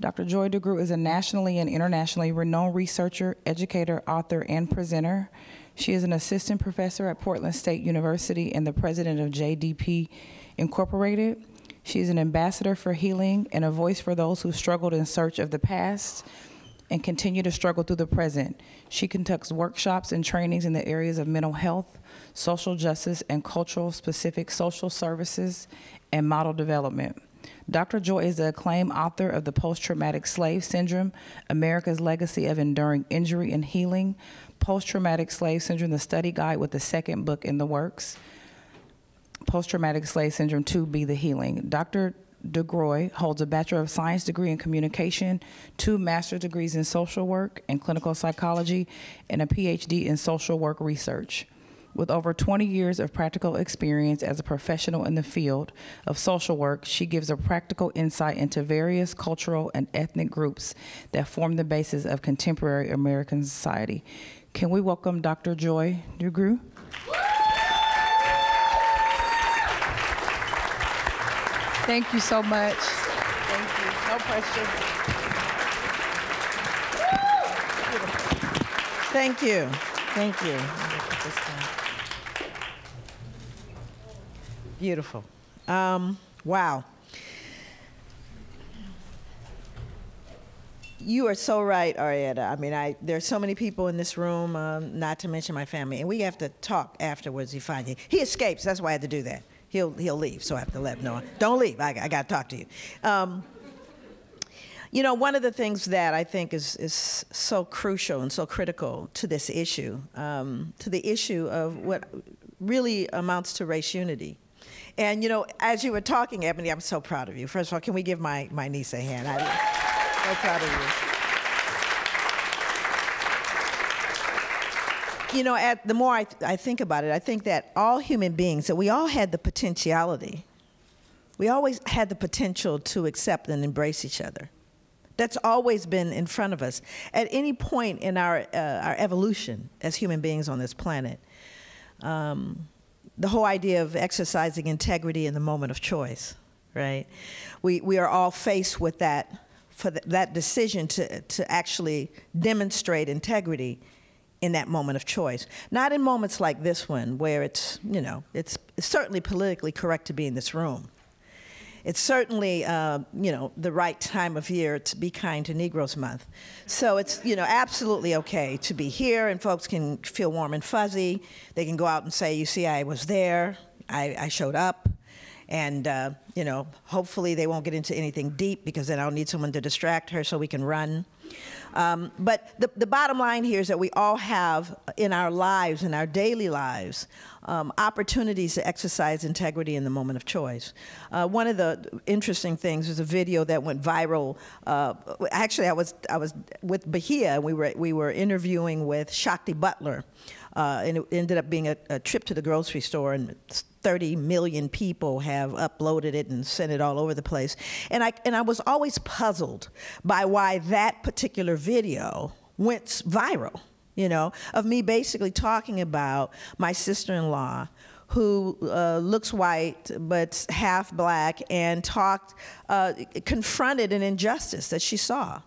Dr. Joy DeGruy is a nationally and internationally renowned researcher, educator, author, and presenter. She is an assistant professor at Portland State University and the president of JDP Incorporated. She is an ambassador for healing and a voice for those who struggled in search of the past and continue to struggle through the present. She conducts workshops and trainings in the areas of mental health, social justice, and cultural specific social services and model development. Dr. Joy is the acclaimed author of The Post-Traumatic Slave Syndrome, America's Legacy of Enduring Injury and Healing, Post-Traumatic Slave Syndrome, the Study Guide, with the second book in the works, Post-Traumatic Slave Syndrome 2, Be the Healing. Dr. DeGruy holds a Bachelor of Science degree in Communication, 2 master's degrees in Social Work and Clinical Psychology, and a PhD in Social Work Research. With over 20 years of practical experience as a professional in the field of social work, she gives a practical insight into various cultural and ethnic groups that form the basis of contemporary American society. Can we welcome Dr. Joy DeGruy? Thank you so much. Thank you. No pressure. Thank you. Thank you. Beautiful. Wow. You are so right, Arietta. I mean, there's so many people in this room, not to mention my family, and we have to talk afterwards. He escapes. That's why I had to do that. He'll leave, so I have to let him know. Don't leave. I got to talk to you. You know, one of the things that I think is so crucial and so critical to this issue, to the issue of what really amounts to race unity. And, you know, as you were talking, Ebony, I'm so proud of you. First of all, can we give my niece a hand? I'm so proud of you. You know, the more I think about it, I think that all human beings, that we all had the potentiality. We always had the potential to accept and embrace each other. That's always been in front of us. At any point in our evolution as human beings on this planet, the whole idea of exercising integrity in the moment of choice, right? We are all faced with that, that decision to actually demonstrate integrity in that moment of choice. Not in moments like this one, where it's, you know, it's certainly politically correct to be in this room. It's certainly, you know, the right time of year to be kind to Negroes Month. So it's, you know, absolutely okay to be here, and folks can feel warm and fuzzy. They can go out and say, you see, I was there, I showed up, and, you know, hopefully they won't get into anything deep, because then I'll need someone to distract her so we can run. But the bottom line here is that we all have in our lives, in our daily lives, opportunities to exercise integrity in the moment of choice. One of the interesting things was a video that went viral. Actually, I was with Bahia, and we were interviewing with Shakti Butler, and it ended up being a trip to the grocery store, and 30 million people have uploaded it and sent it all over the place. And I was always puzzled by why that particular video went viral, you know, of me basically talking about my sister-in-law who looks white but's half black, and confronted an injustice that she saw.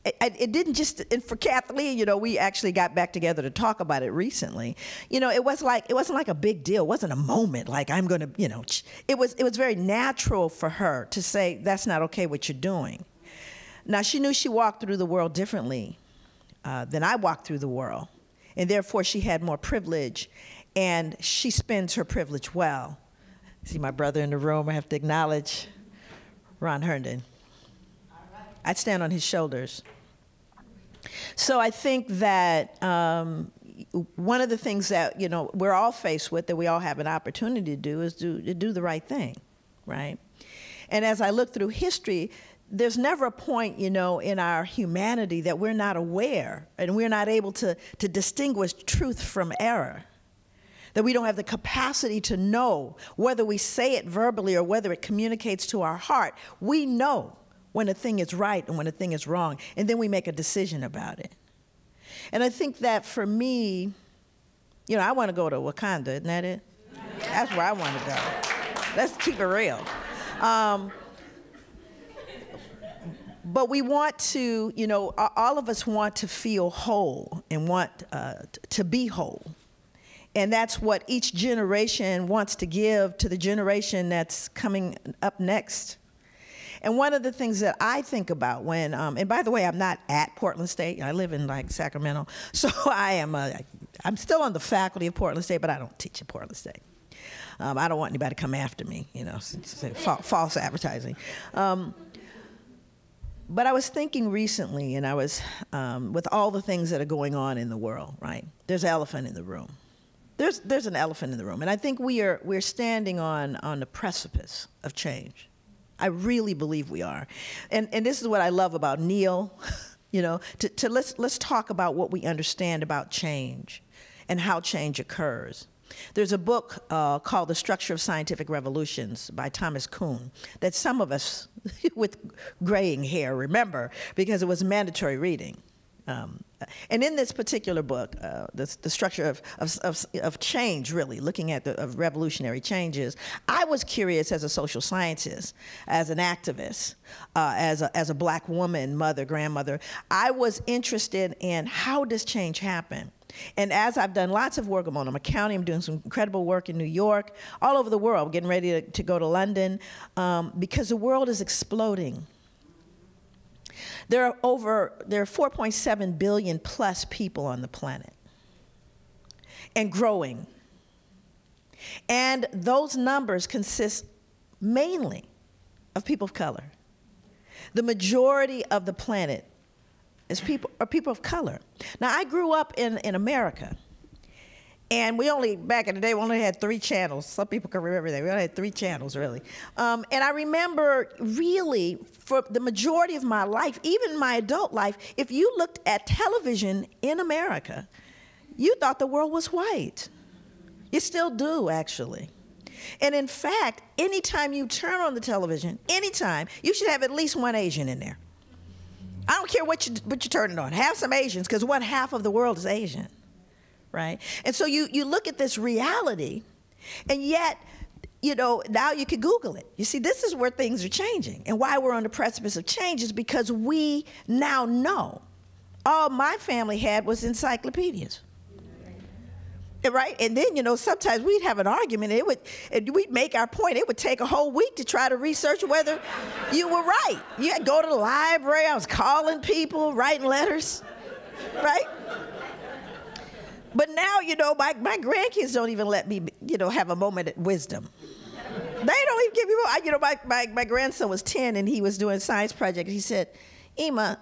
It didn't just, and for Kathleen, you know, we actually got back together to talk about it recently. You know, it wasn't like a big deal. It wasn't a moment like I'm gonna, you know, it was very natural for her to say, that's not okay what you're doing. Now, she knew she walked through the world differently than I walked through the world, and therefore she had more privilege, and she spends her privilege well. See my brother in the room, I have to acknowledge Ron Herndon. I'd stand on his shoulders. So I think that one of the things that, you know, we're all faced with, that we all have an opportunity to do, is to do the right thing, right? And as I look through history, there's never a point, you know, in our humanity that we're not aware and we're not able to distinguish truth from error. That we don't have the capacity to know whether we say it verbally or whether it communicates to our heart. We know when a thing is right and when a thing is wrong, and then we make a decision about it. And I think that for me, you know, I want to go to Wakanda, isn't that it? That's where I want to go. Let's keep it real. But we want to, you know, all of us want to feel whole and want to be whole. And that's what each generation wants to give to the generation that's coming up next. And one of the things that I think about when, and by the way, I'm not at Portland State. I live in like Sacramento. So I'm still on the faculty of Portland State, but I don't teach at Portland State. I don't want anybody to come after me, you know, false advertising. But I was thinking recently, and I was, with all the things that are going on in the world, right? There's an elephant in the room. There's an elephant in the room, and I think we're standing on the precipice of change. I really believe we are, and this is what I love about Neil. You know, let's talk about what we understand about change, and how change occurs. There's a book called The Structure of Scientific Revolutions by Thomas Kuhn that some of us with graying hair remember because it was mandatory reading. And in this particular book, the structure of change, really, looking at of revolutionary changes, I was curious as a social scientist, as an activist, as a black woman, mother, grandmother. I was interested in how does change happen? And as I've done lots of work, I'm on accounting, I'm doing some incredible work in New York, all over the world, getting ready to go to London, because the world is exploding. There are 4.7 billion plus people on the planet, and growing. And those numbers consist mainly of people of color. The majority of the planet are people of color. Now, I grew up in America, and back in the day, we only had 3 channels. Some people can remember that. We only had 3 channels, really. And I remember, really, for the majority of my life, even my adult life, if you looked at television in America, you thought the world was white. You still do, actually. And in fact, anytime you turn on the television, anytime, you should have at least one Asian in there. I don't care what you turn it on. Have some Asians, because 1/2 of the world is Asian. Right? And so you look at this reality, and yet, you know, now you can Google it. You see, this is where things are changing. And why we're on the precipice of change is because we now know. All my family had was encyclopedias. Right? And then, you know, sometimes we'd have an argument, and we'd make our point. It would take a whole week to try to research whether you were right. You had to go to the library. I was calling people, writing letters, right? But now, you know, my grandkids don't even let me, you know, have a moment of wisdom. They don't even give me, you know, my grandson was 10, and he was doing a science project. He said, Ema,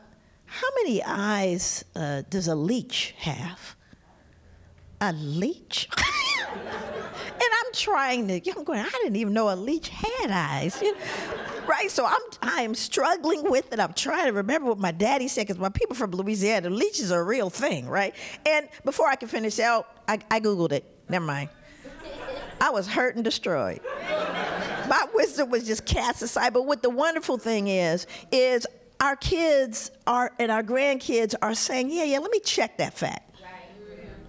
how many eyes does a leech have? A leech? And I'm going, I didn't even know a leech had eyes. You know? Right, so I am struggling with it. I'm trying to remember what my daddy said, because my people from Louisiana, leeches are a real thing, right? And before I could finish out, I Googled it. Never mind. I was hurt and destroyed. My wisdom was just cast aside. But what the wonderful thing is our kids and our grandkids are saying, yeah, let me check that fact.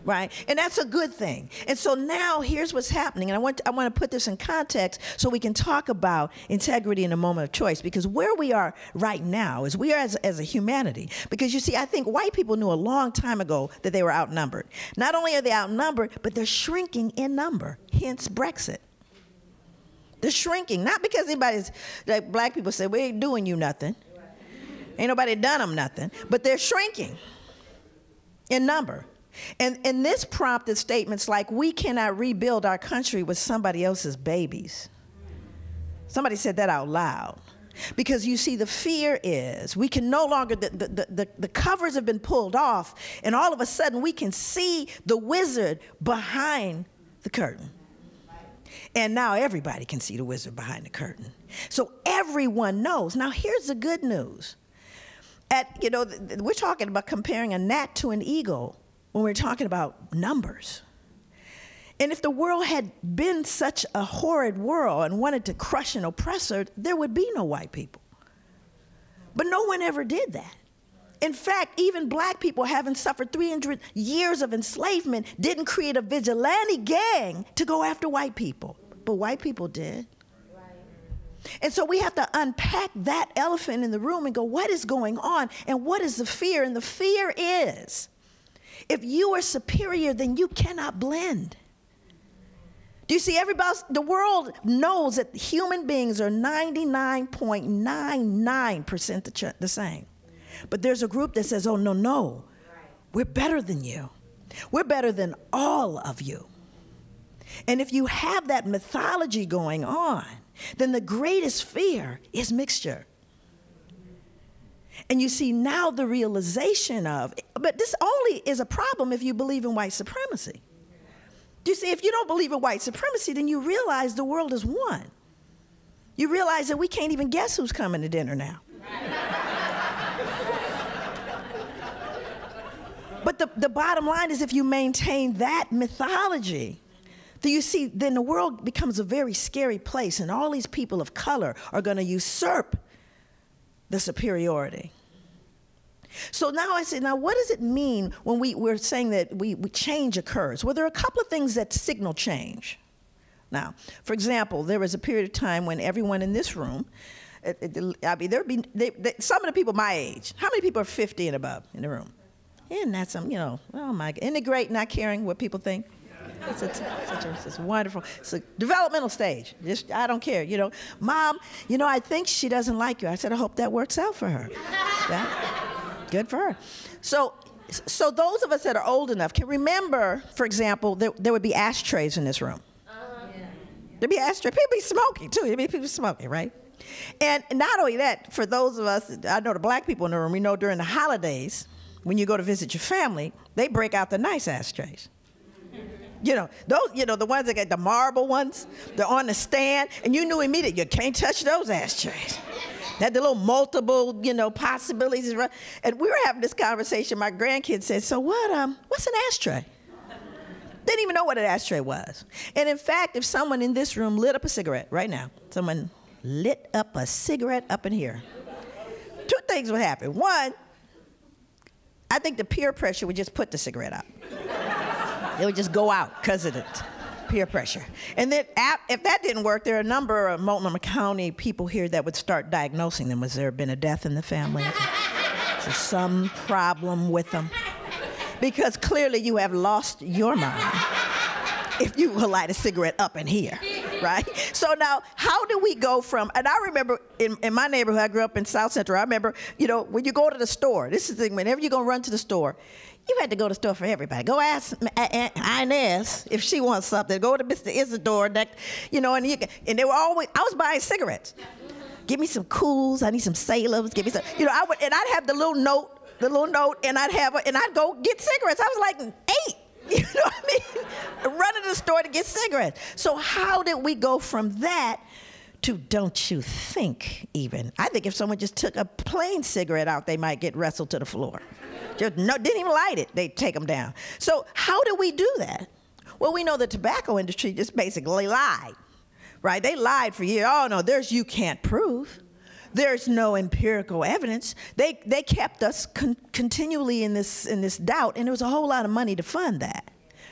Right? And that's a good thing. And so now here's what's happening. And I want to put this in context so we can talk about integrity in a moment of choice. Because where we are right now is we are as a humanity. Because you see, I think white people knew a long time ago that they were outnumbered. Not only are they outnumbered, but they're shrinking in number. Hence Brexit. They're shrinking. Not because anybody's, like black people say, we ain't doing you nothing. Ain't nobody done them nothing. But they're shrinking in number. And this prompted statements like, we cannot rebuild our country with somebody else's babies. Somebody said that out loud. Because you see, the fear is we can no longer, the covers have been pulled off, and all of a sudden we can see the wizard behind the curtain. And now everybody can see the wizard behind the curtain. So everyone knows. Now here's the good news. You know, we're talking about comparing a gnat to an eagle when we're talking about numbers. And if the world had been such a horrid world and wanted to crush an oppressor, there would be no white people. But no one ever did that. In fact, even black people, having suffered 300 years of enslavement, didn't create a vigilante gang to go after white people. But white people did. And so we have to unpack that elephant in the room and go, what is going on? And what is the fear? And the fear is, if you are superior, then you cannot blend. Do you see, everybody, the world knows that human beings are 99.99% the same. But there's a group that says, oh, no, no, we're better than you. We're better than all of you. And if you have that mythology going on, then the greatest fear is mixture. And you see now the realization of, but this only is a problem if you believe in white supremacy. Do you see, if you don't believe in white supremacy, then you realize the world is one. You realize that we can't even guess who's coming to dinner now. But the bottom line is, if you maintain that mythology, do you see, then the world becomes a very scary place, and all these people of color are going to usurp the superiority. So now I say, now what does it mean when we're saying that change occurs? Well, there are a couple of things that signal change. Now, for example, there was a period of time when everyone in this room, I mean, some of the people my age, how many people are 50 and above in the room? Isn't that some, oh my God, isn't it great not caring what people think? It's wonderful. It's a developmental stage. I don't care. Mom, I think she doesn't like you. I said, I hope that works out for her. Yeah? Good for her. So those of us that are old enough can remember, for example, there would be ashtrays in this room. There'd be ashtrays. People be smoking, too. There'd be people smoking, right? And not only that, for those of us, I know the black people in the room, we know during the holidays, when you go to visit your family, they break out the nice ashtrays. Those, the ones that get the marble ones, they're on the stand, and you knew immediately, you can't touch those ashtrays. That the little multiple, possibilities. And we were having this conversation. My grandkids said, so what's an ashtray? Didn't even know what an ashtray was. And in fact, if someone in this room lit up a cigarette right now, someone lit up a cigarette up in here, two things would happen. One, I think the peer pressure would just put the cigarette out. It would just go out because of it. Peer pressure. And then if that didn't work, there are a number of Multnomah County people here that would start diagnosing them. Has there been a death in the family? Is there some problem with them? Because clearly you have lost your mind if you will light a cigarette up in here, right? So now, how do we go from, and I remember in my neighborhood, I grew up in South Central, I remember, when you go to the store, this is the thing, whenever you're going to run to the store, you had to go to the store for everybody. Go ask Aunt Inez if she wants something. Go to Mr. Isidore, and they were always, I was buying cigarettes. Give me some Cools, I need some Salem's, give me some, and I'd have the little note, and I'd go get cigarettes. I was like 8. You know what I mean? Running to the store to get cigarettes. So how did we go from that to don't you think even? I think if someone just took a plain cigarette out, they might get wrestled to the floor. Didn't even light it, they'd take them down. So how do we do that? Well, we know the tobacco industry just basically lied, right? They lied for years. Oh no, you can't prove. There's no empirical evidence. They kept us continually in this doubt, and there was a whole lot of money to fund that,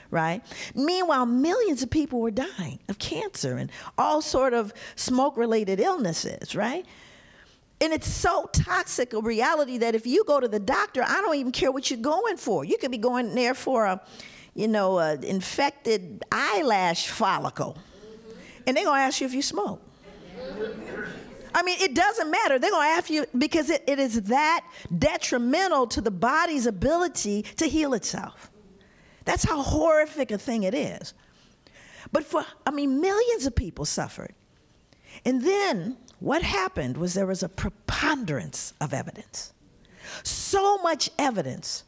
right? Meanwhile, millions of people were dying of cancer and all sort of smoke-related illnesses, right? And it's so toxic a reality that if you go to the doctor, I don't even care what you're going for. You could be going there for a infected eyelash follicle, and they're gonna ask you if you smoke. I mean, it doesn't matter. They're going to ask you because it is that detrimental to the body's ability to heal itself. That's how horrific a thing it is. But millions of people suffered. And then what happened was there was a preponderance of evidence. So much evidence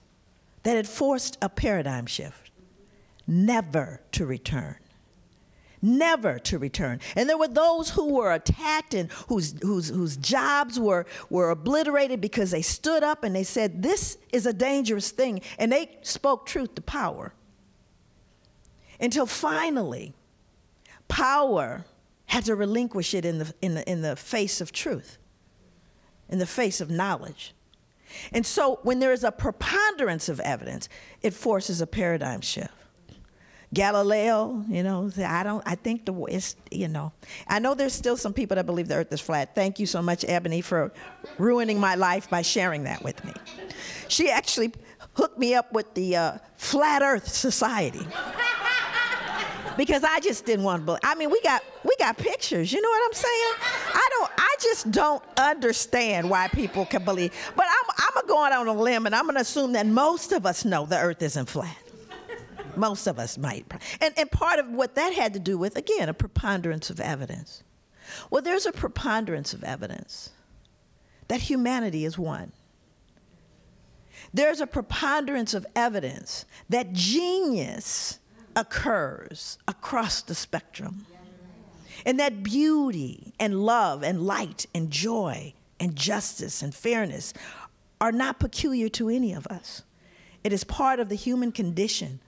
that it forced a paradigm shift, never to return. Never to return. And there were those who were attacked and whose jobs were obliterated because they stood up and they said, this is a dangerous thing. And they spoke truth to power. Until finally, power had to relinquish it in the face of truth, in the face of knowledge. And so when there is a preponderance of evidence, it forces a paradigm shift. Galileo, I think it's, I know there's still some people that believe the earth is flat. Thank you so much, Ebony, for ruining my life by sharing that with me. She actually hooked me up with the Flat Earth Society. Because I just didn't want to believe. I mean, we got pictures, you know what I'm saying? I just don't understand why people can believe. But I'm going to go out on a limb, and I'm going to assume that most of us know the earth isn't flat. Most of us might. And part of what that had to do with, again, a preponderance of evidence. Well, there's a preponderance of evidence that humanity is one. There's a preponderance of evidence that genius occurs across the spectrum. And that beauty and love and light and joy and justice and fairness are not peculiar to any of us. It is part of the human condition.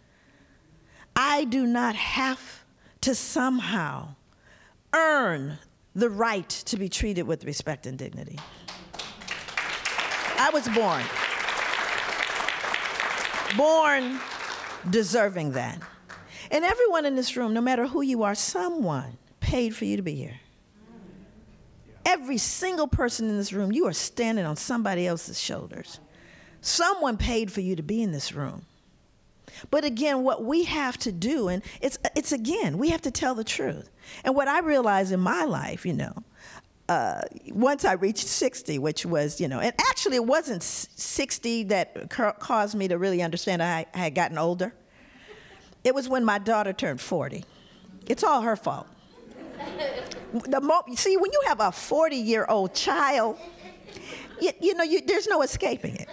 I do not have to somehow earn the right to be treated with respect and dignity. I was born deserving that. And everyone in this room, no matter who you are, someone paid for you to be here. Every single person in this room, you are standing on somebody else's shoulders. Someone paid for you to be in this room. But again, what we have to do, and it's again, we have to tell the truth. And what I realized in my life, once I reached 60, which was, and actually it wasn't 60 that caused me to really understand I had gotten older. It was when my daughter turned 40. It's all her fault. See, when you have a 40-year-old child, there's no escaping it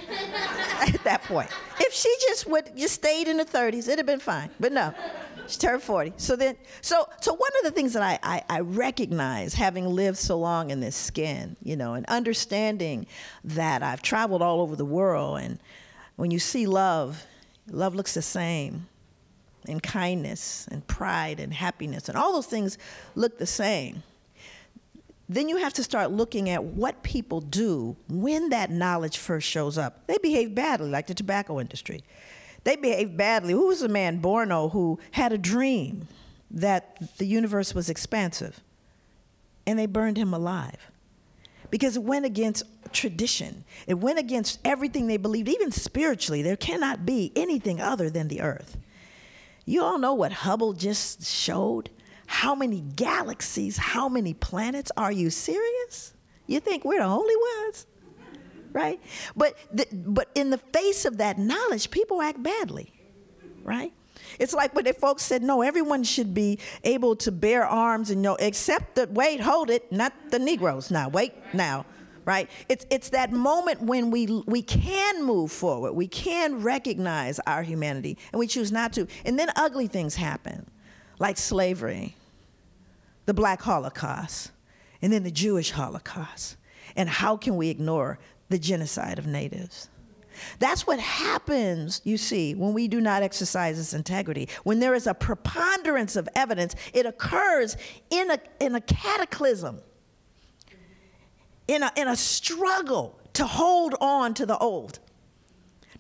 at that point. If she just stayed in the 30s, it'd have been fine. But no, she turned 40. So one of the things that I recognize, having lived so long in this skin, and understanding that I've traveled all over the world, and when you see love looks the same, and kindness and pride and happiness, and all those things look the same. Then you have to start looking at what people do when that knowledge first shows up. They behave badly, like the tobacco industry. They behave badly. Who was the man, Bourneau, who had a dream that the universe was expansive, and they burned him alive? Because it went against tradition. It went against everything they believed. Even spiritually, there cannot be anything other than the earth. You all know what Hubble just showed? How many galaxies, how many planets? Are you serious? You think we're the only ones, right? But in the face of that knowledge, people act badly, right? It's like when the folks said, no, everyone should be able to bear arms and except the, wait, hold it, not the Negroes now, wait now, right? It's that moment when we can move forward, we can recognize our humanity, and we choose not to. And then ugly things happen, like slavery, the Black Holocaust, and then the Jewish Holocaust. And how can we ignore the genocide of natives? That's what happens, you see, when we do not exercise this integrity. When there is a preponderance of evidence, it occurs in a cataclysm, in a struggle to hold on to the old.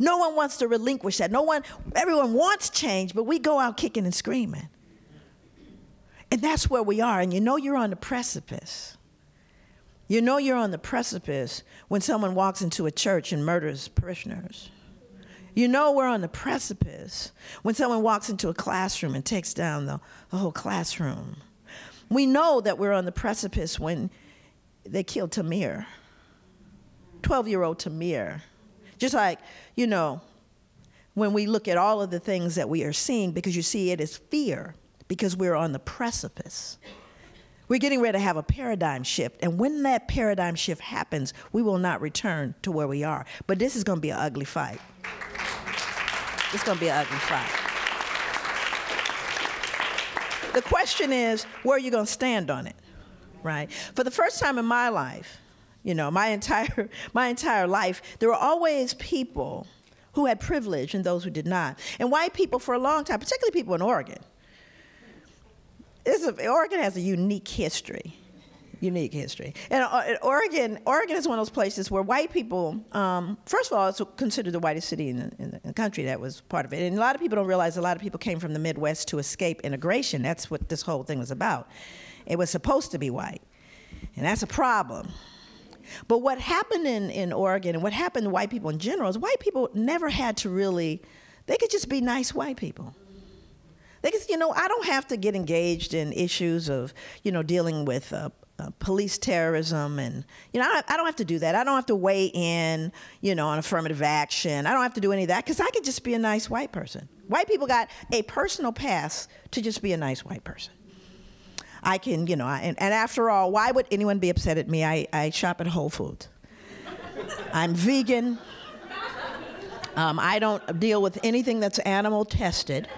No one wants to relinquish that. Everyone wants change, but we go out kicking and screaming. And that's where we are. And you're on the precipice. You're on the precipice when someone walks into a church and murders parishioners. We're on the precipice when someone walks into a classroom and takes down the whole classroom. We know that we're on the precipice when they killed Tamir, 12-year-old Tamir. Just like, when we look at all of the things that we are seeing, because you see it is fear, because we're on the precipice. We're getting ready to have a paradigm shift, and when that paradigm shift happens, we will not return to where we are. But this is going to be an ugly fight. It's going to be an ugly fight. The question is, where are you going to stand on it, right? For the first time in my life, my entire life, there were always people who had privilege and those who did not. And white people for a long time, particularly people in Oregon, Oregon has a unique history. Unique history. And Oregon is one of those places where white people, first of all, it's considered the whitest city in the country. That was part of it. And a lot of people don't realize a lot of people came from the Midwest to escape integration. That's what this whole thing was about. It was supposed to be white. And that's a problem. But what happened in Oregon and what happened to white people in general is white people never had to really, they could just be nice white people. They could, I don't have to get engaged in issues of, dealing with police terrorism and, I don't have to do that. I don't have to weigh in, on affirmative action. I don't have to do any of that because I could just be a nice white person. White people got a personal pass to just be a nice white person. I can, and after all, why would anyone be upset at me? I shop at Whole Foods. I'm vegan. I don't deal with anything that's animal tested.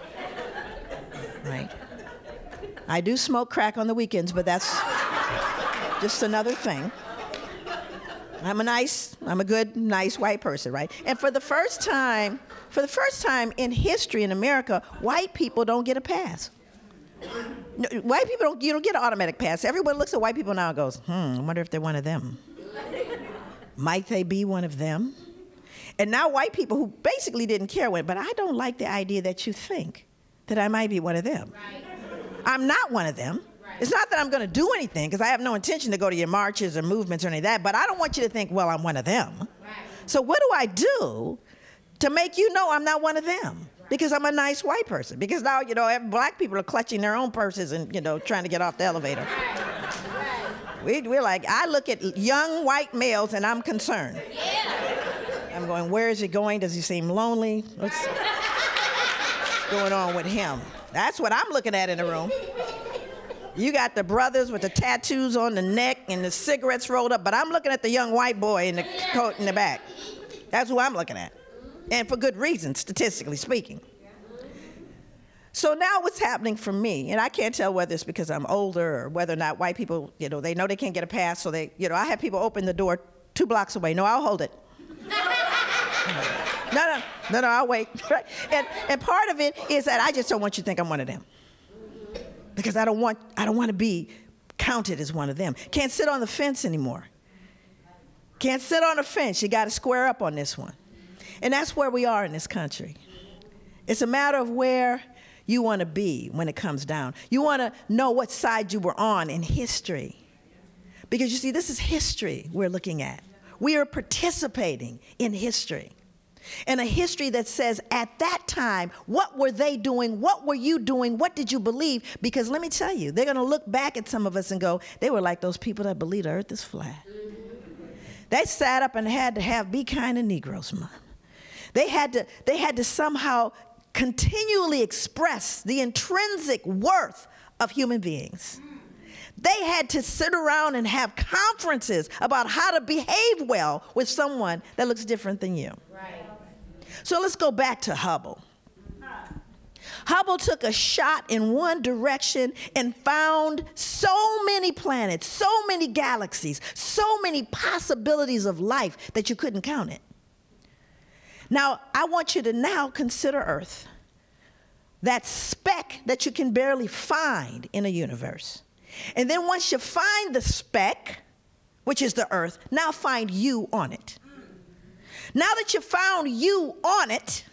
Right. I do smoke crack on the weekends, but that's just another thing. I'm a good, nice white person, right? And for the first time in history in America, white people don't get a pass. No, white people you don't get an automatic pass. Everyone looks at white people now and goes, I wonder if they're one of them. Might they be one of them? And now white people who basically didn't care went, but I don't like the idea that you think that I might be one of them. Right. I'm not one of them. Right. It's not that I'm going to do anything, because I have no intention to go to your marches or movements or any of that, but I don't want you to think, well, I'm one of them. Right. So what do I do to make you know I'm not one of them? Right. Because I'm a nice white person. Because now, black people are clutching their own purses and, trying to get off the elevator. Right. We're like, I look at young white males and I'm concerned. Yeah. I'm going, where is he going? Does he seem lonely? What's going on with him? That's what I'm looking at in the room. You got the brothers with the tattoos on the neck and the cigarettes rolled up, but I'm looking at the young white boy in the coat in the back. That's who I'm looking at. And for good reason, statistically speaking. So now what's happening for me, and I can't tell whether it's because I'm older or whether or not white people, they know they can't get a pass, so they, I have people open the door 2 blocks away. No, I'll hold it. No, I'll wait. Right? And part of it is that I just don't want you to think I'm one of them. Because I don't want to be counted as one of them. Can't sit on the fence anymore. Can't sit on the fence. You got to square up on this one. And that's where we are in this country. It's a matter of where you want to be when it comes down. You want to know what side you were on in history. Because you see, this is history we're looking at. We are participating in history. And a history that says, at that time, what were they doing? What were you doing? What did you believe? Because let me tell you, they're going to look back at some of us and go, they were like those people that believe the earth is flat. They sat up and had to have Be Kind to Negroes Month. They had to somehow continually express the intrinsic worth of human beings. They had to sit around and have conferences about how to behave well with someone that looks different than you. Right. So let's go back to Hubble. Hubble took a shot in one direction and found so many planets, so many galaxies, so many possibilities of life that you couldn't count it. Now, I want you to now consider Earth, that speck that you can barely find in a universe. And then once you find the speck, which is the Earth, now find you on it. Now that you found you on it,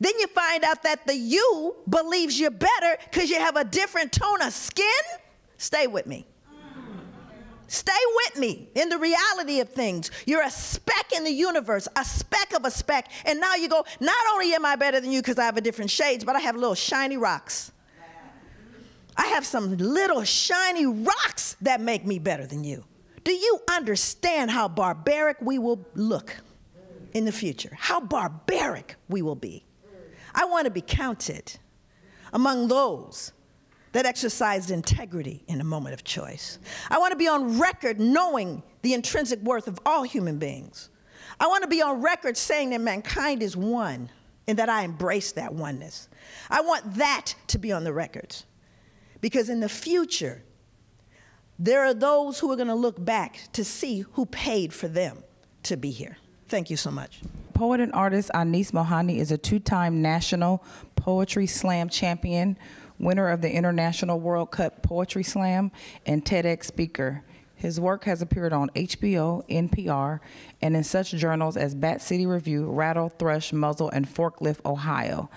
then you find out that the you believes you're better because you have a different tone of skin. Stay with me. Stay with me in the reality of things. You're a speck in the universe, a speck of a speck. And now you go, not only am I better than you because I have a different shades, but I have little shiny rocks. I have some little shiny rocks that make me better than you. Do you understand how barbaric we will look in the future? How barbaric we will be. I want to be counted among those that exercised integrity in a moment of choice. I want to be on record knowing the intrinsic worth of all human beings. I want to be on record saying that mankind is one and that I embrace that oneness. I want that to be on the records. Because in the future, there are those who are going to look back to see who paid for them to be here. Thank you so much. Poet and artist Anis Mohani is a 2-time National Poetry Slam champion, winner of the International World Cup Poetry Slam, and TEDx speaker. His work has appeared on HBO, NPR, and in such journals as Bat City Review, Rattle, Thrush, Muzzle, and Forklift, Ohio.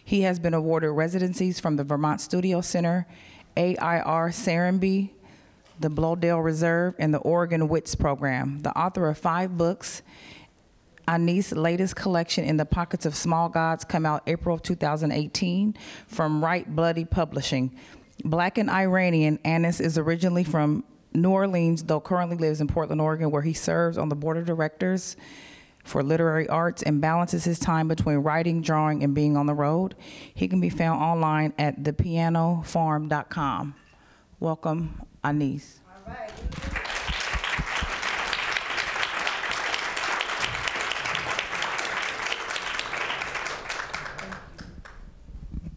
He has been awarded residencies from the Vermont Studio Center, AIR Serenbe, the Bloedel Reserve, and the Oregon WITS program. The author of 5 books, Anis's latest collection, In the Pockets of Small Gods, come out April of 2018 from Right Bloody Publishing. Black and Iranian, Anis is originally from New Orleans, though currently lives in Portland, Oregon, where he serves on the board of directors for literary arts and balances his time between writing, drawing, and being on the road. He can be found online at thepianofarm.com. Welcome, Anis. All right.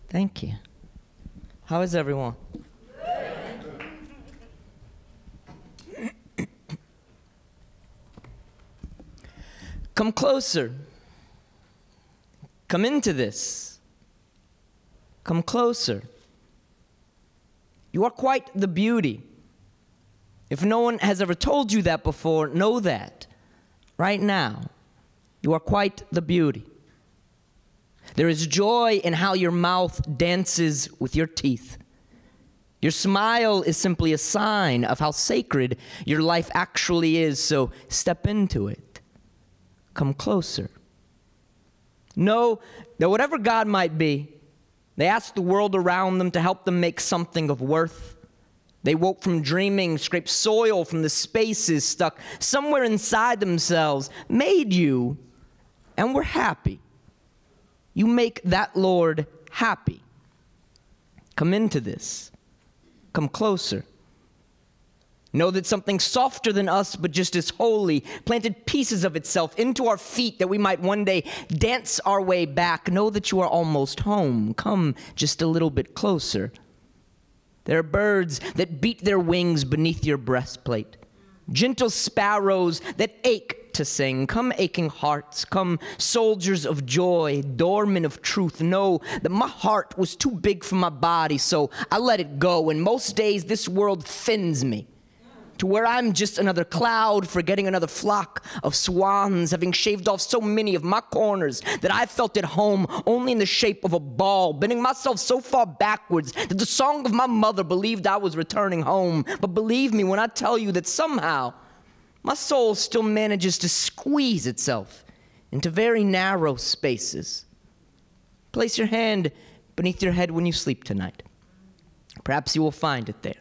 Thank you. How is everyone? Come closer. Come into this. Come closer. You are quite the beauty. If no one has ever told you that before, know that. Right now, you are quite the beauty. There is joy in how your mouth dances with your teeth. Your smile is simply a sign of how sacred your life actually is, so step into it. Come closer. Know that whatever God might be, they asked the world around them to help them make something of worth. They woke from dreaming, scraped soil from the spaces stuck somewhere inside themselves, made you, and were happy. You make that Lord happy. Come into this. Come closer. Know that something softer than us, but just as holy, planted pieces of itself into our feet that we might one day dance our way back. Know that you are almost home. Come just a little bit closer. There are birds that beat their wings beneath your breastplate. Gentle sparrows that ache to sing. Come aching hearts, come soldiers of joy, doormen of truth. Know that my heart was too big for my body, so I let it go. And most days this world thins me to where I'm just another cloud, forgetting another flock of swans, having shaved off so many of my corners that I felt at home only in the shape of a ball, bending myself so far backwards that the song of my mother believed I was returning home. But believe me when I tell you that somehow my soul still manages to squeeze itself into very narrow spaces. Place your hand beneath your head when you sleep tonight. Perhaps you will find it there.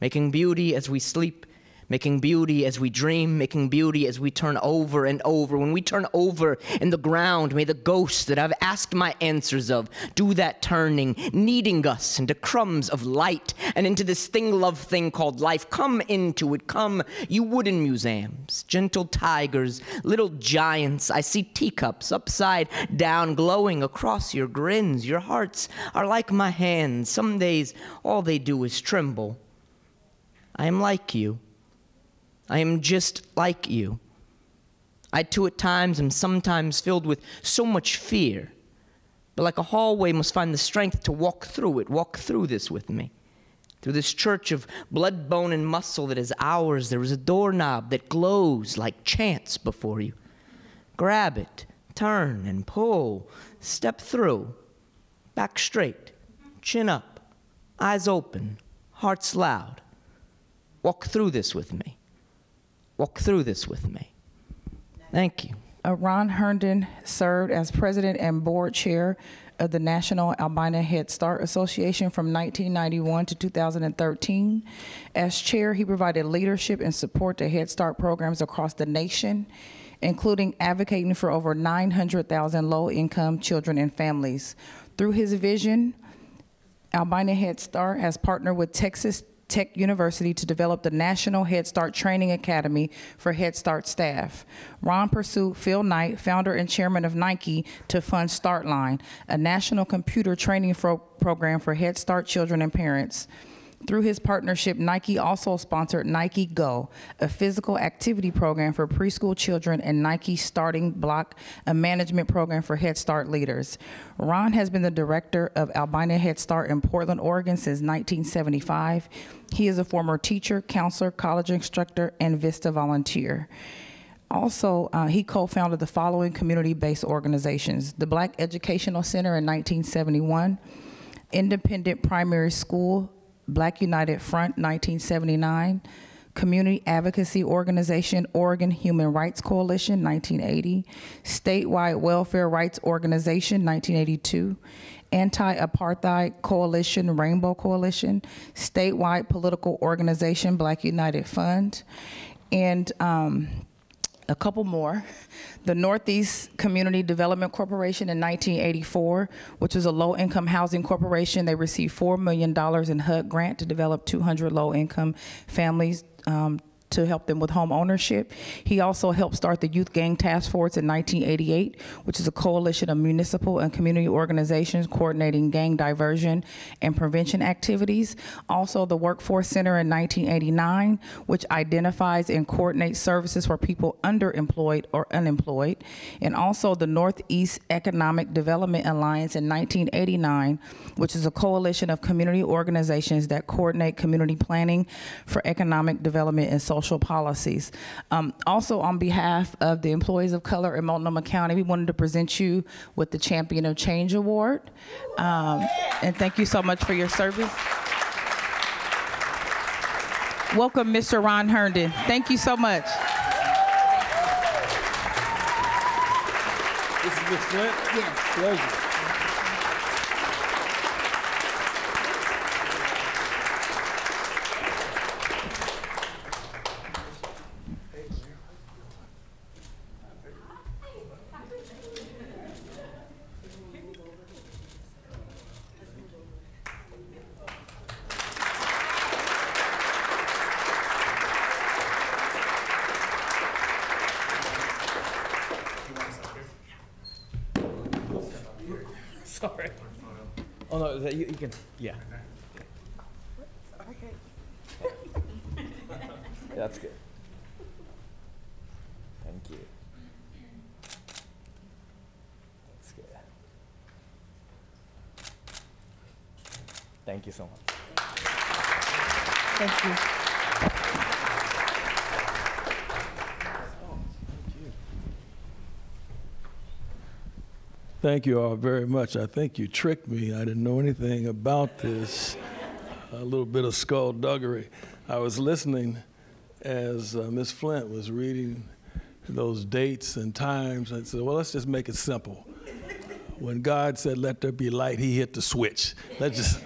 Making beauty as we sleep, making beauty as we dream, making beauty as we turn over and over. When we turn over in the ground, may the ghosts that I've asked my answers of do that turning, kneading us into crumbs of light and into this love thing called life. Come into it, come, you wooden museums, gentle tigers, little giants. I see teacups upside down, glowing across your grins. Your hearts are like my hands. Some days, all they do is tremble. I am like you. I am just like you. I too at times am sometimes filled with so much fear, but like a hallway must find the strength to walk through it. Walk through this with me. Through this church of blood, bone, and muscle that is ours, there is a doorknob that glows like chance before you. Grab it, turn and pull, step through, back straight, chin up, eyes open, hearts loud. Walk through this with me. Walk through this with me. Thank you. Ron Herndon served as president and board chair of the National Albina Head Start Association from 1991 to 2013. As chair, he provided leadership and support to Head Start programs across the nation, including advocating for over 900,000 low-income children and families. Through his vision, Albina Head Start has partnered with Texas Tech University to develop the National Head Start Training Academy for Head Start staff. Ron pursued Phil Knight, founder and chairman of Nike, to fund StartLine, a national computer training program for Head Start children and parents. Through his partnership, Nike also sponsored Nike Go, a physical activity program for preschool children, and Nike Starting Block, a management program for Head Start leaders. Ron has been the director of Albina Head Start in Portland, Oregon since 1975. He is a former teacher, counselor, college instructor, and Vista volunteer. Also, he co-founded the following community-based organizations: the Black Educational Center in 1971, Independent Primary School, Black United Front, 1979, Community Advocacy Organization, Oregon Human Rights Coalition, 1980, Statewide Welfare Rights Organization, 1982, Anti-Apartheid Coalition, Rainbow Coalition, Statewide Political Organization, Black United Fund, and a couple more. The Northeast Community Development Corporation in 1984, which was a low-income housing corporation. They received $4 million in HUD grant to develop 200 low-income families to help them with home ownership. He also helped start the Youth Gang Task Force in 1988, which is a coalition of municipal and community organizations coordinating gang diversion and prevention activities. Also, the Workforce Center in 1989, which identifies and coordinates services for people underemployed or unemployed. And also the Northeast Economic Development Alliance in 1989, which is a coalition of community organizations that coordinate community planning for economic development and social policies. Also, on behalf of the employees of color in Multnomah County, we wanted to present you with the Champion of Change Award. And thank you so much for your service. Welcome, Mr. Ron Herndon. Thank you so much. This is Ms. Flint? Yes. Pleasure. Sorry. Oh no, is that you can, yeah. Okay. That's good. Thank you. That's good. Thank you so much. Thank you. Thank you all very much. I think you tricked me. I didn't know anything about this. A little bit of skullduggery. I was listening as Ms. Flint was reading those dates and times. I said, well, let's just make it simple. When God said, let there be light, he hit the switch. Let's just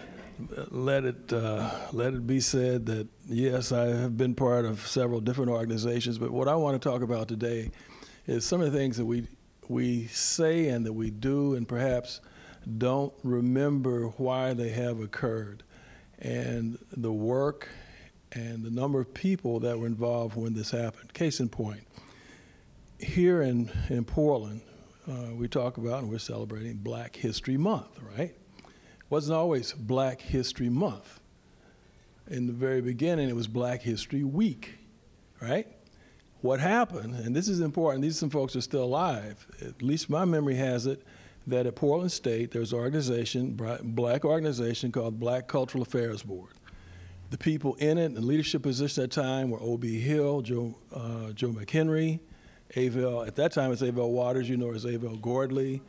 let it be said that, yes, I have been part of several different organizations, but what I want to talk about today is some of the things that we say and that we do and perhaps don't remember why they have occurred, and the work and the number of people that were involved when this happened. Case in point, here in Portland, we talk about and we're celebrating Black History Month, right? It wasn't always Black History Month. In the very beginning, it was Black History Week, right? What happened, and this is important, these are some folks who are still alive, at least my memory has it, that at Portland State, there's an organization, black organization called Black Cultural Affairs Board. The people in it, the leadership position at that time were O.B. Hill, Joe McHenry, at that time it's Avell Waters, you know, as Avell Gordley,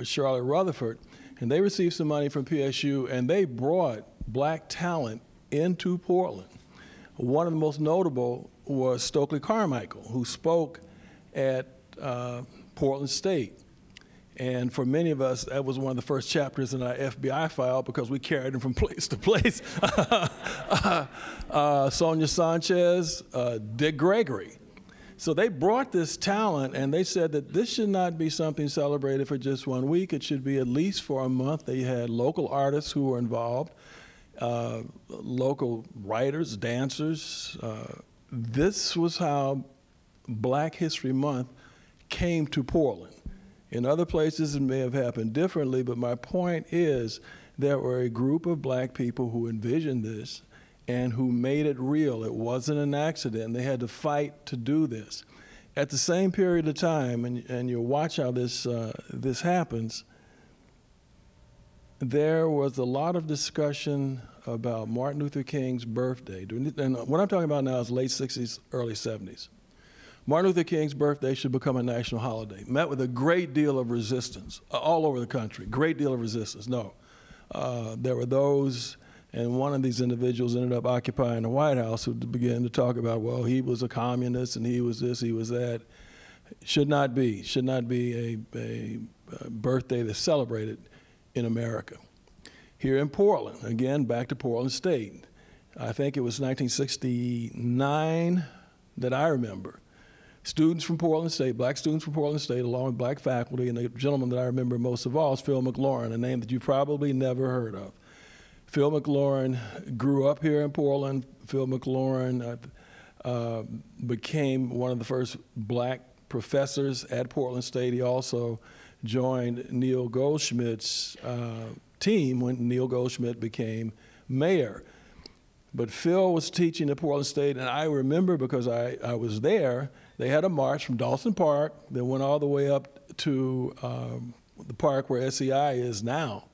Charlotte Rutherford, and they received some money from PSU and they brought black talent into Portland. One of the most notable was Stokely Carmichael, who spoke at Portland State. And for many of us, that was one of the first chapters in our FBI file because we carried them from place to place. Sonia Sanchez, Dick Gregory. So they brought this talent and they said that this should not be something celebrated for just 1 week. It should be at least for a month. They had local artists who were involved, local writers, dancers. This was how Black History Month came to Portland. In other places, it may have happened differently, but my point is there were a group of black people who envisioned this and who made it real. It wasn't an accident. They had to fight to do this. At the same period of time, and you'll watch how this happens, there was a lot of discussion about Martin Luther King's birthday. And what I'm talking about now is late 60s, early 70s. Martin Luther King's birthday should become a national holiday. Met with a great deal of resistance all over the country, great deal of resistance. No, there were those, and one of these individuals ended up occupying the White House who began to talk about, well, he was a communist and he was this, he was that. Should not be a birthday that's celebrated in America. Here in Portland, again, back to Portland State, I think it was 1969 that I remember. Students from Portland State, black students from Portland State, along with black faculty, and the gentleman that I remember most of all is Phil McLaurin, a name that you probably never heard of. Phil McLaurin grew up here in Portland. Phil McLaurin became one of the first black professors at Portland State. He also joined Neil Goldschmidt's team when Neil Goldschmidt became mayor. But Phil was teaching at Portland State, and I remember because I was there, they had a march from Dawson Park that went all the way up to the park where SEI is now.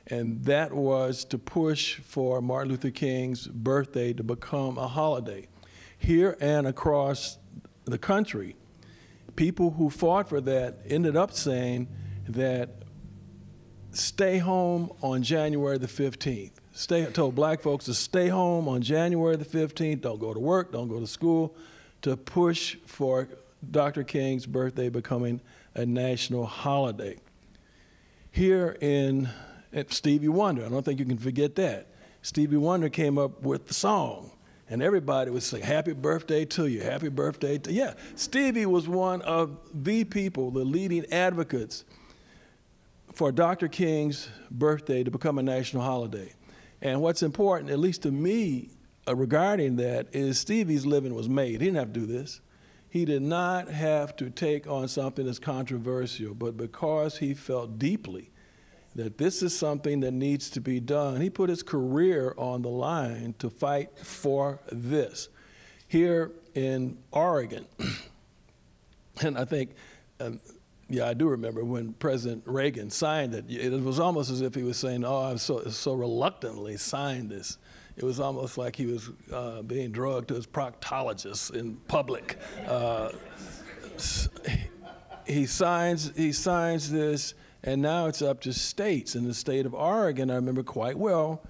And that was to push for Martin Luther King's birthday to become a holiday. Here and across the country, people who fought for that ended up saying that stay home on January the 15th. Told black folks to stay home on January the 15th, don't go to work, don't go to school, to push for Dr. King's birthday becoming a national holiday. Here at Stevie Wonder, I don't think you can forget that. Stevie Wonder came up with the song, and everybody would say, happy birthday to you, happy birthday to you. Yeah, Stevie was one of the people, the leading advocates for Dr. King's birthday to become a national holiday. And what's important, at least to me, regarding that, is Stevie's living was made. He didn't have to do this. He did not have to take on something that's controversial, but because he felt deeply that this is something that needs to be done, he put his career on the line to fight for this. Here in Oregon, and I think, yeah, I do remember when President Reagan signed it, it was almost as if he was saying, oh, I've so reluctantly signed this. It was almost like he was being drugged to his proctologist in public. He signs this, and now it's up to states. In the state of Oregon, I remember quite well,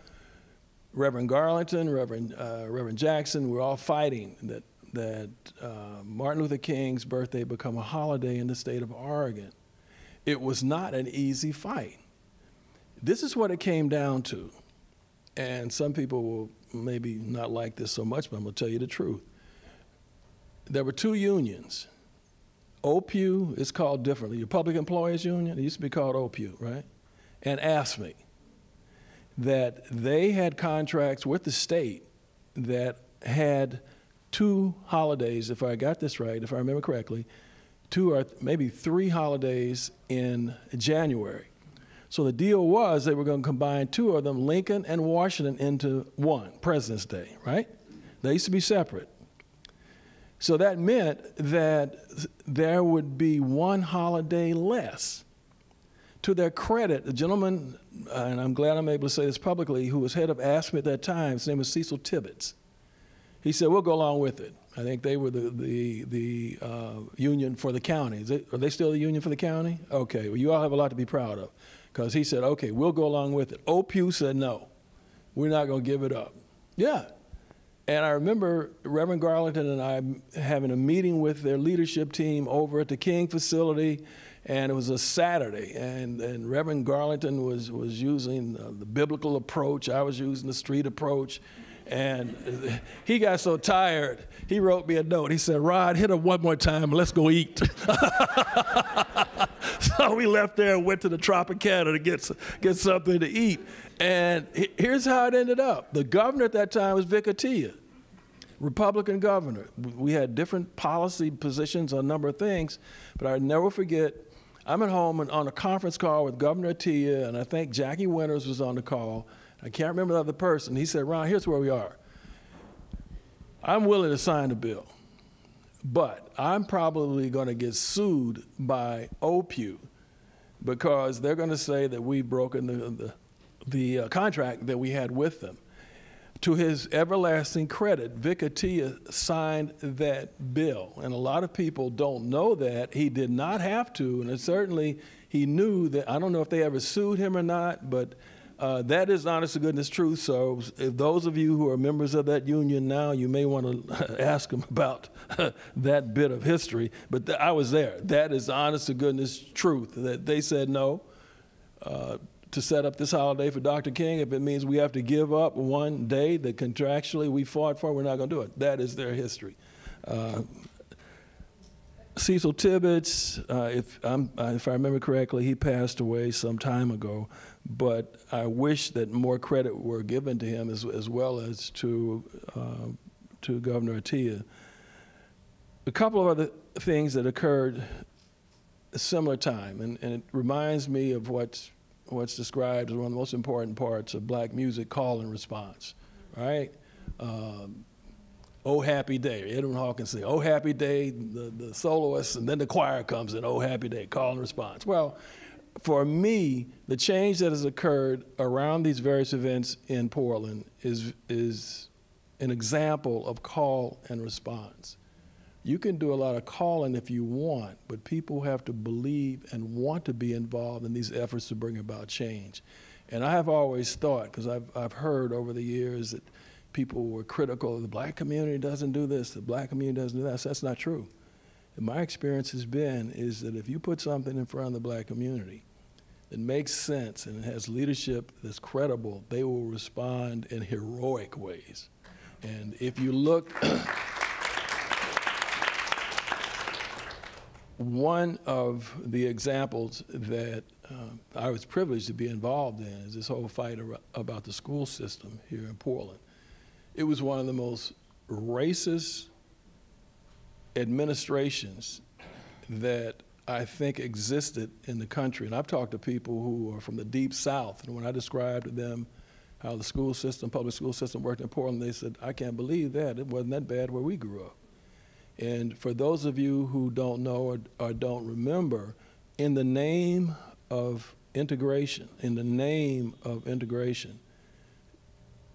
Reverend Garlington, Reverend Jackson, we're all fighting that Martin Luther King's birthday become a holiday in the state of Oregon. It was not an easy fight. This is what it came down to. And some people will maybe not like this so much, but I'm going to tell you the truth. There were two unions. OPU is called differently. Your Public Employees Union, it used to be called OPU, right? And AFSCME, that they had contracts with the state that had two holidays, if I got this right, if I remember correctly, two or maybe three holidays in January. So the deal was they were going to combine two of them, Lincoln and Washington, into one, President's Day, right? They used to be separate. So that meant that there would be one holiday less. To their credit, the gentleman, and I'm glad I'm able to say this publicly, who was head of AFSCME at that time, his name was Cecil Tibbetts. He said, we'll go along with it. I think they were the union for the county. Are they still the union for the county? Okay, well, you all have a lot to be proud of. Because he said, okay, we'll go along with it. OPU said, no, we're not going to give it up. Yeah. And I remember Reverend Garlington and I having a meeting with their leadership team over at the King facility, and it was a Saturday. And Reverend Garlington was using the biblical approach. I was using the street approach. And he got so tired, he wrote me a note. He said, Rod, hit him one more time, let's go eat. So we left there and went to the Tropicana to get something to eat. And here's how it ended up. The governor at that time was Vic Atiyeh, Republican governor. We had different policy positions on a number of things, but I'll never forget, I'm at home and on a conference call with Governor Atiyeh, and I think Jackie Winters was on the call. I can't remember the other person. He said, Ron, here's where we are. I'm willing to sign the bill, but I'm probably going to get sued by OPU because they're going to say that we've broken the contract that we had with them. To his everlasting credit, Vic Atiyeh signed that bill, and a lot of people don't know that. He did not have to, and certainly he knew that. I don't know if they ever sued him or not, but that is honest to goodness truth. So if those of you who are members of that union now, you may want to ask them about that bit of history, but I was there. That is honest to goodness truth, that they said no to set up this holiday for Dr. King. If it means we have to give up one day that contractually we fought for, we're not going to do it. That is their history. Cecil Tibbetts, if I remember correctly, he passed away some time ago, but I wish that more credit were given to him as well as to Governor Atiyeh. A couple of other things that occurred a similar time, and it reminds me of what's described as one of the most important parts of black music, call and response, right? Oh Happy Day, Edwin Hawkins sing, Oh Happy Day, the soloist, and then the choir comes in, Oh Happy Day, call and response. Well, for me, the change that has occurred around these various events in Portland is an example of call and response. You can do a lot of calling if you want, but people have to believe and want to be involved in these efforts to bring about change. And I have always thought, because I've heard over the years that people were critical, the black community doesn't do this, the black community doesn't do that. So that's not true. And my experience has been is that if you put something in front of the black community that makes sense and it has leadership that's credible, they will respond in heroic ways. And if you look, one of the examples that I was privileged to be involved in is this whole fight about the school system here in Portland. It was one of the most racist administrations that I think existed in the country. And I've talked to people who are from the Deep South, and when I described to them how the school system, public school system worked in Portland, they said, I can't believe that. It wasn't that bad where we grew up. And for those of you who don't know or don't remember, in the name of integration,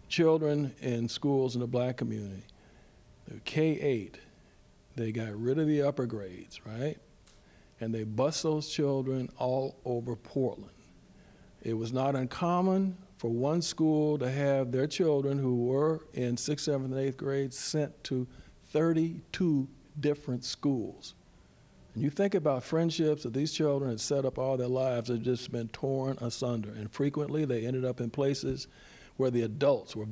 children in schools in the black community, K-8, they got rid of the upper grades, right? And they bus those children all over Portland. It was not uncommon for one school to have their children who were in 6th, 7th, and 8th grade sent to 32 different schools. And you think about friendships that these children had set up all their lives have just been torn asunder. And frequently they ended up in places where the adults were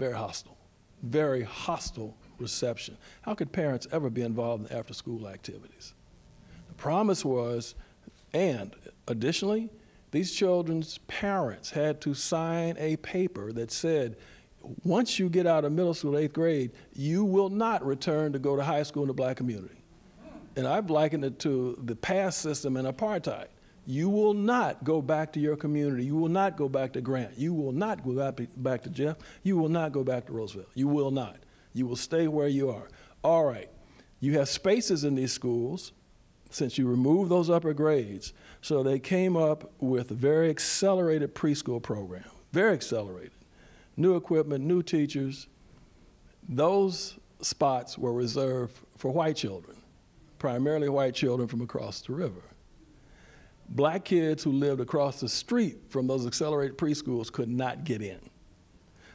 very hostile reception. How could parents ever be involved in after-school activities? The promise was, and additionally, these children's parents had to sign a paper that said, once you get out of middle school, 8th grade, you will not return to go to high school in the black community. And I've likened it to the pass system in apartheid. You will not go back to your community. You will not go back to Grant. You will not go back to Jeff. You will not go back to Roosevelt. You will not. You will stay where you are. All right. You have spaces in these schools since you removed those upper grades. So they came up with a very accelerated preschool program, very accelerated. New equipment, new teachers. Those spots were reserved for white children, primarily white children from across the river. Black kids who lived across the street from those accelerated preschools could not get in.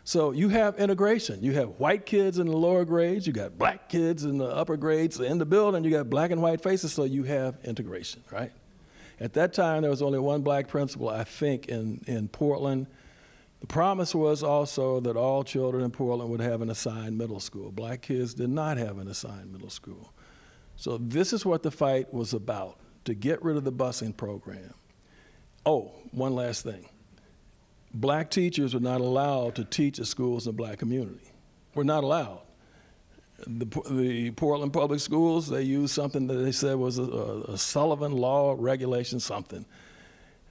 So you have integration. You have white kids in the lower grades, you got black kids in the upper grades in the building, you got black and white faces, so you have integration, right? At that time, there was only one black principal, I think, in Portland. The promise was also that all children in Portland would have an assigned middle school. Black kids did not have an assigned middle school. So this is what the fight was about, to get rid of the busing program. Oh, one last thing. Black teachers were not allowed to teach at schools in the black community. Were not allowed. the Portland Public Schools, they used something that they said was a Sullivan Law regulation something,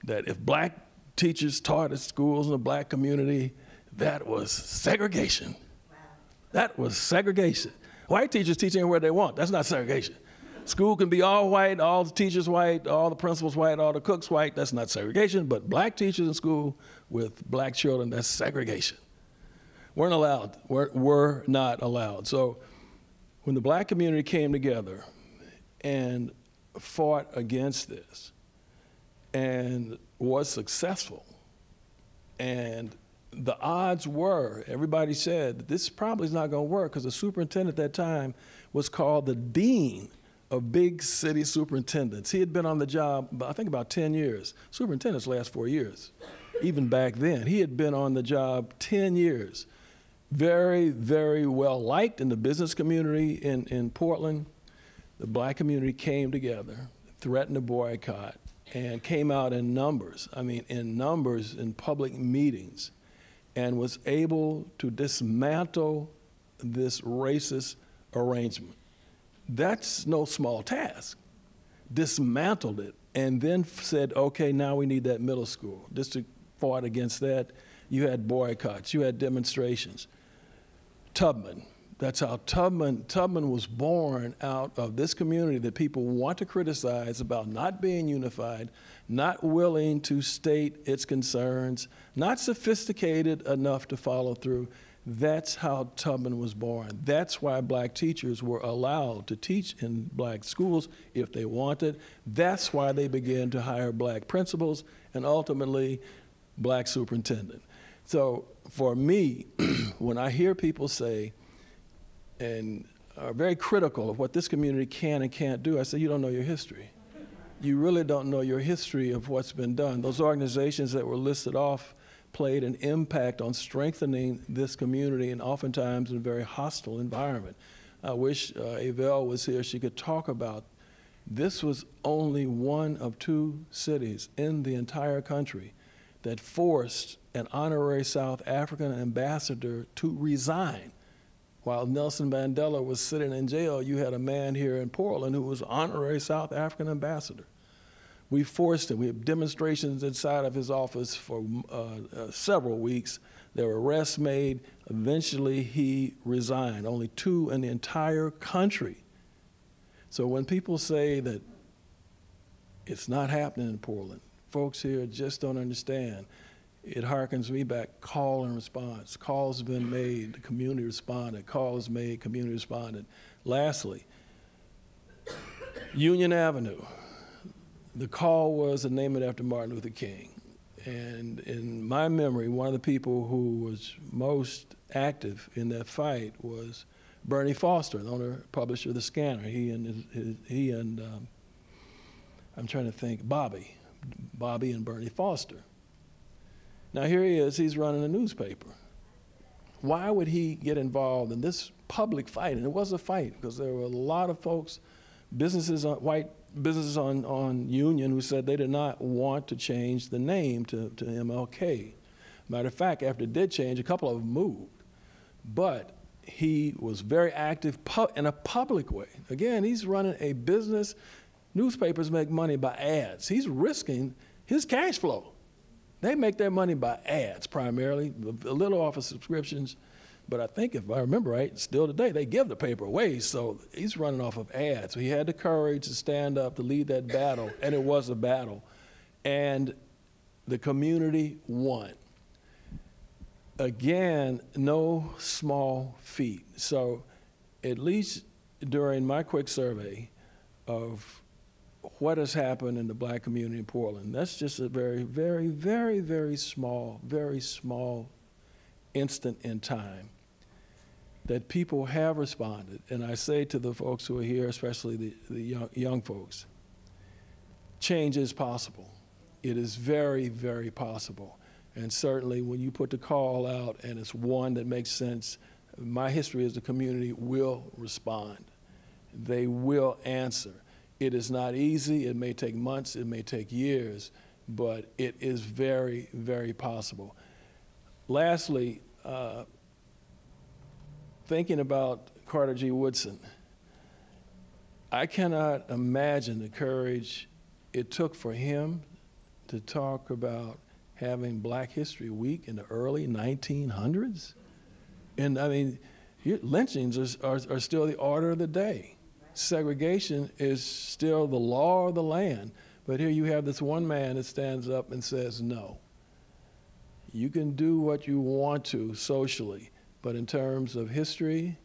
that if black teachers taught at schools in the black community, that was segregation. Wow. That was segregation. White teachers teach anywhere they want. That's not segregation. School can be all white, all the teachers white, all the principals white, all the cooks white. That's not segregation. But black teachers in school with black children, that's segregation. Weren't allowed, were not allowed. So when the black community came together and fought against this and was successful, and the odds were, everybody said, that this probably is not going to work, because the superintendent at that time was called the dean of big city superintendents. He had been on the job, I think, about 10 years. Superintendents last 4 years. Even back then, he had been on the job 10 years. Very, very well liked in the business community in Portland. The black community came together, threatened a boycott, and came out in numbers. I mean, in numbers in public meetings, and was able to dismantle this racist arrangement. That's no small task. Dismantled it, and then said, okay, now we need that middle school. District fought against that. You had boycotts, you had demonstrations. Tubman, that's how Tubman was born out of this community that people want to criticize about not being unified, not willing to state its concerns, not sophisticated enough to follow through. That's how Tubman was born. That's why black teachers were allowed to teach in black schools if they wanted. That's why they began to hire black principals and ultimately black superintendent. So for me, when I hear people say, and are very critical of what this community can and can't do, I say, you don't know your history. You really don't know your history of what's been done. Those organizations that were listed off played an impact on strengthening this community, and oftentimes in a very hostile environment. I wish Avell was here. She could talk about this. Was only one of 2 cities in the entire country that forced an honorary South African ambassador to resign. While Nelson Mandela was sitting in jail, you had a man here in Portland who was honorary South African ambassador. We forced him. We had demonstrations inside of his office for several weeks. There were arrests made. Eventually, he resigned. Only 2 in the entire country. So when people say that it's not happening in Portland, folks here just don't understand. It harkens me back, call and response. Calls have been made, the community responded. Calls made, community responded. Lastly, Union Avenue. The call was to name it after Martin Luther King. And in my memory, one of the people who was most active in that fight was Bernie Foster, the owner, publisher of The Scanner. He and I'm trying to think, Bobby and Bernie Foster. Now here he is, he's running a newspaper. Why would he get involved in this public fight? And it was a fight, because there were a lot of folks, white businesses on Union, who said they did not want to change the name to MLK. Matter of fact, after it did change, a couple of them moved. But he was very active in a public way. Again, he's running a business. Newspapers make money by ads. He's risking his cash flow. They make their money by ads primarily, a little off of subscriptions. But I think, if I remember right, still today, they give the paper away. So he's running off of ads. So he had the courage to stand up, to lead that battle, and it was a battle. And the community won. Again, no small feat. So at least during my quick survey of what has happened in the black community in Portland, that's just a very, very, very, very small instant in time that people have responded. And I say to the folks who are here, especially the young folks, change is possible. It is very, very possible. And certainly when you put the call out and it's one that makes sense, my history is the community will respond. They will answer. It is not easy. It may take months. It may take years. But it is very, very possible. Lastly, thinking about Carter G. Woodson, I cannot imagine the courage it took for him to talk about having Black History Week in the early 1900s. And I mean, lynchings are still the order of the day. Segregation is still the law of the land. But here you have this one man that stands up and says, no. You can do what you want to socially, but in terms of history,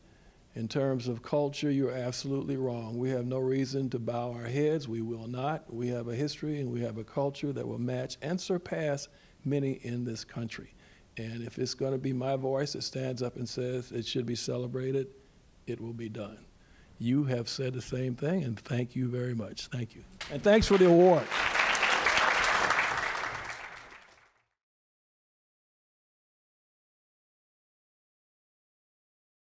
in terms of culture, you're absolutely wrong. We have no reason to bow our heads. We will not. We have a history and we have a culture that will match and surpass many in this country. And if it's going to be my voice that stands up and says it should be celebrated, it will be done. You have said the same thing, and thank you very much. Thank you. And thanks for the award.